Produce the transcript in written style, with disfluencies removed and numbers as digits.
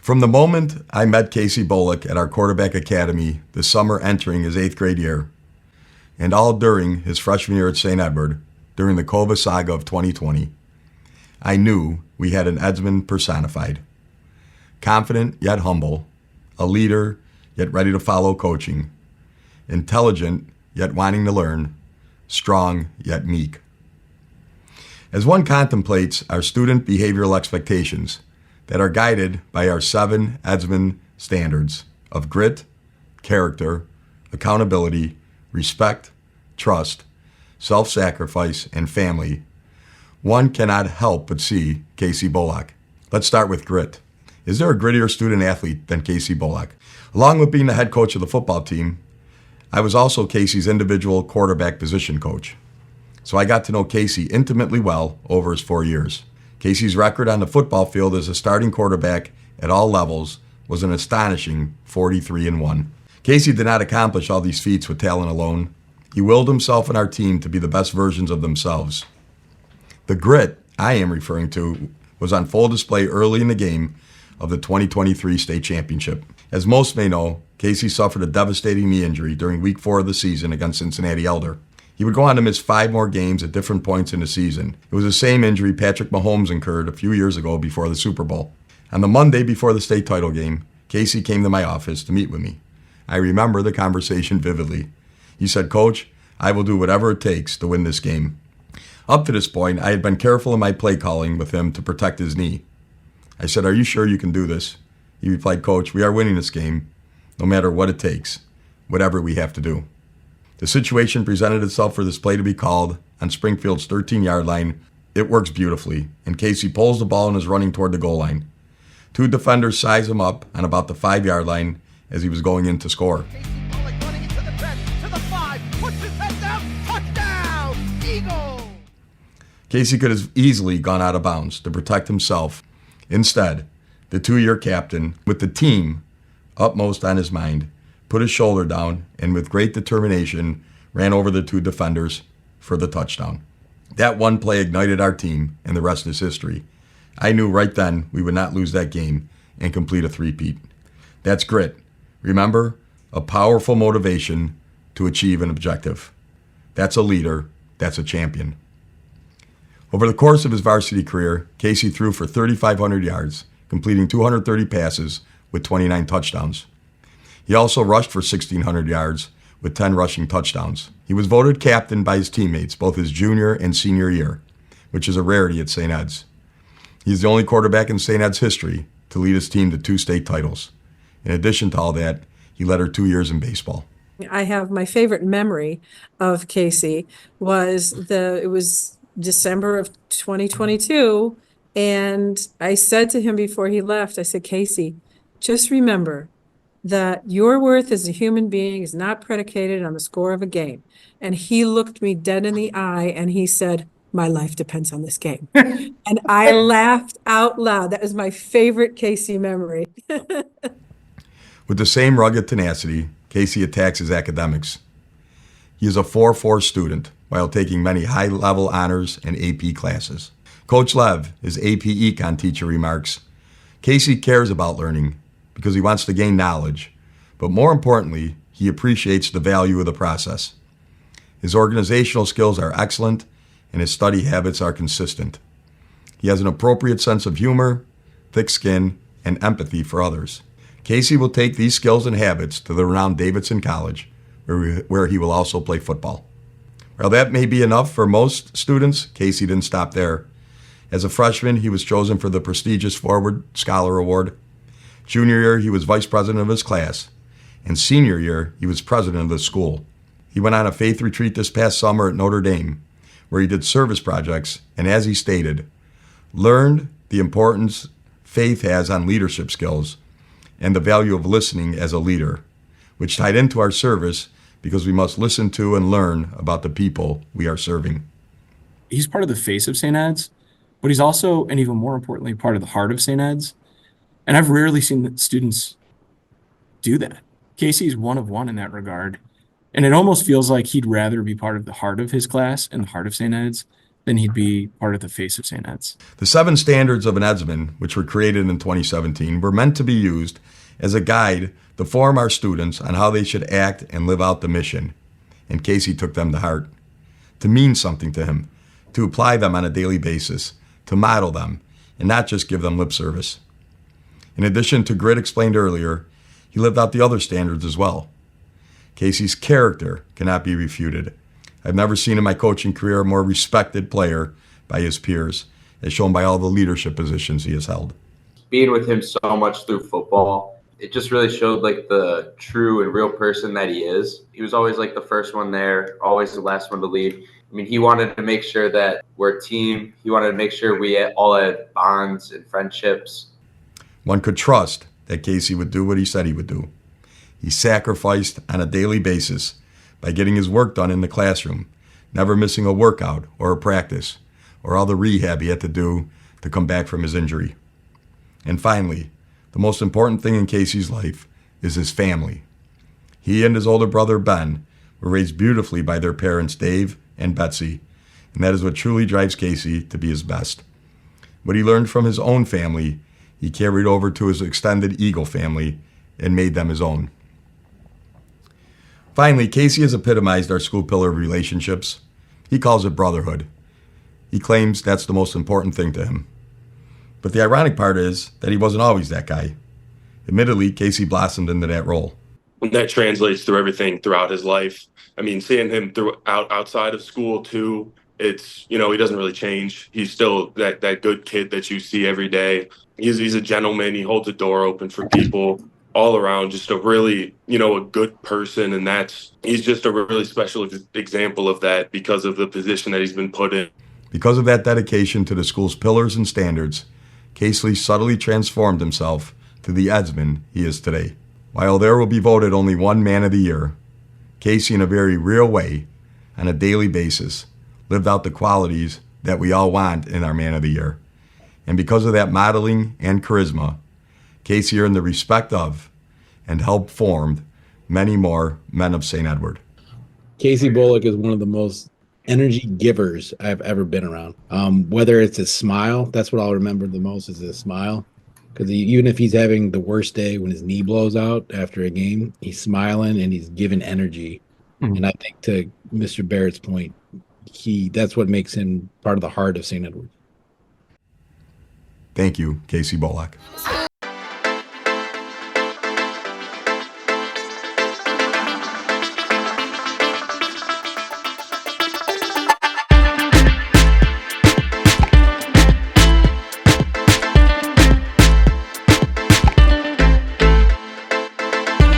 From the moment I met Casey Bullock at our quarterback academy the summer entering his 8th grade year, and all during his freshman year at St. Edward, during the Cova saga of 2020, I knew we had an Edsman personified. Confident yet humble, a leader yet ready to follow coaching, intelligent yet wanting to learn, strong yet meek. As one contemplates our student behavioral expectations that are guided by our 7 Edsman standards of grit, character, accountability, respect, trust, self-sacrifice, and family, one cannot help but see Casey Bullock. Let's start with grit. Is there a grittier student athlete than Casey Bullock? Along with being the head coach of the football team, I was also Casey's individual quarterback position coach. So I got to know Casey intimately well over his 4 years. Casey's record on the football field as a starting quarterback at all levels was an astonishing 43-1. Casey did not accomplish all these feats with talent alone. He willed himself and our team to be the best versions of themselves. The grit I am referring to was on full display early in the game of the 2023 state championship. As most may know, Casey suffered a devastating knee injury during week 4 of the season against Cincinnati Elder. He would go on to miss 5 more games at different points in the season. It was the same injury Patrick Mahomes incurred a few years ago before the Super Bowl. On the Monday before the state title game, Casey came to my office to meet with me. I remember the conversation vividly. He said, "Coach, I will do whatever it takes to win this game." Up to this point, I had been careful in my play calling with him to protect his knee. I said, "Are you sure you can do this?" He replied, "Coach, we are winning this game, no matter what it takes, whatever we have to do." The situation presented itself for this play to be called on Springfield's 13-yard line. It works beautifully, and Casey pulls the ball and is running toward the goal line. 2 defenders size him up on about the 5-yard line as he was going in to score. Casey Bullock running into the 10, to the 5, puts his head down, touchdown, Eagle! Casey could have easily gone out of bounds to protect himself. Instead, the 2-year captain, with the team upmost on his mind, put his shoulder down and with great determination ran over the 2 defenders for the touchdown. That one play ignited our team, and the rest is history. I knew right then we would not lose that game and complete a three-peat. That's grit. Remember, a powerful motivation to achieve an objective. That's a leader. That's a champion. Over the course of his varsity career, Casey threw for 3,500 yards, completing 230 passes with 29 touchdowns. He also rushed for 1,600 yards with 10 rushing touchdowns. He was voted captain by his teammates both his junior and senior year, which is a rarity at St. Ed's. He's the only quarterback in St. Ed's history to lead his team to 2 state titles. In addition to all that, he led her 2 years in baseball. I have my favorite memory of Casey it was December of 2022, and I said to him before he left, I said, "Casey, just remember that your worth as a human being is not predicated on the score of a game." And he looked me dead in the eye and he said, "My life depends on this game." And I laughed out loud. That is my favorite Casey memory. With the same rugged tenacity, Casey attacks his academics. He is a 4.4 student while taking many high-level honors and AP classes. Coach Lev, his AP Econ teacher, remarks, "Casey cares about learning because he wants to gain knowledge, but more importantly, he appreciates the value of the process. His organizational skills are excellent and his study habits are consistent. He has an appropriate sense of humor, thick skin, and empathy for others." Casey will take these skills and habits to the renowned Davidson College, where he will also play football. While that may be enough for most students, Casey didn't stop there. As a freshman, he was chosen for the prestigious Forward Scholar Award. Junior year, he was vice president of his class. And senior year, he was president of the school. He went on a faith retreat this past summer at Notre Dame, where he did service projects, and as he stated, learned the importance faith has on leadership skills and the value of listening as a leader, which tied into our service because we must listen to and learn about the people we are serving. He's part of the face of St. Ed's, but he's also, and even more importantly, part of the heart of St. Ed's. And I've rarely seen students do that. Casey's one of one in that regard. And it almost feels like he'd rather be part of the heart of his class and the heart of St. Ed's then he'd be part of the face of St. Ed's. The 7 standards of an Edsman, which were created in 2017, were meant to be used as a guide to form our students on how they should act and live out the mission. And Casey took them to heart, to mean something to him, to apply them on a daily basis, to model them, and not just give them lip service. In addition to grit explained earlier, he lived out the other standards as well. Casey's character cannot be refuted. I've never seen in my coaching career a more respected player by his peers, as shown by all the leadership positions he has held. Being with him so much through football, it just really showed like the true and real person that he is. He was always like the first one there, always the last one to leave. I mean, he wanted to make sure that we're a team. He wanted to make sure we all had bonds and friendships. One could trust that Casey would do what he said he would do. He sacrificed on a daily basis by getting his work done in the classroom, never missing a workout or a practice, or all the rehab he had to do to come back from his injury. And finally, the most important thing in Casey's life is his family. He and his older brother, Ben, were raised beautifully by their parents, Dave and Betsy, and that is what truly drives Casey to be his best. What he learned from his own family, he carried over to his extended Eagle family and made them his own. Finally, Casey has epitomized our school pillar of relationships. He calls it brotherhood. He claims that's the most important thing to him. But the ironic part is that he wasn't always that guy. Admittedly, Casey blossomed into that role. And that translates through everything throughout his life. I mean, seeing him outside of school too, it's, he doesn't really change. He's still that good kid that you see every day. He's a gentleman. He holds a door open for people all around, just a really, a good person. And he's just a really special example of that because of the position that he's been put in. Because of that dedication to the school's pillars and standards, Casey subtly transformed himself to the Edsman he is today. While there will be voted only one Man of the Year, Casey, in a very real way, on a daily basis, lived out the qualities that we all want in our Man of the Year. And because of that modeling and charisma, Casey earned the respect of and helped form many more men of St. Edward. Casey Bullock is one of the most energy givers I've ever been around. Whether it's his smile, that's what I'll remember the most is his smile. Because even if he's having the worst day when his knee blows out after a game, he's smiling and he's giving energy. Mm-hmm. And I think to Mr. Barrett's point, that's what makes him part of the heart of St. Edward. Thank you, Casey Bullock.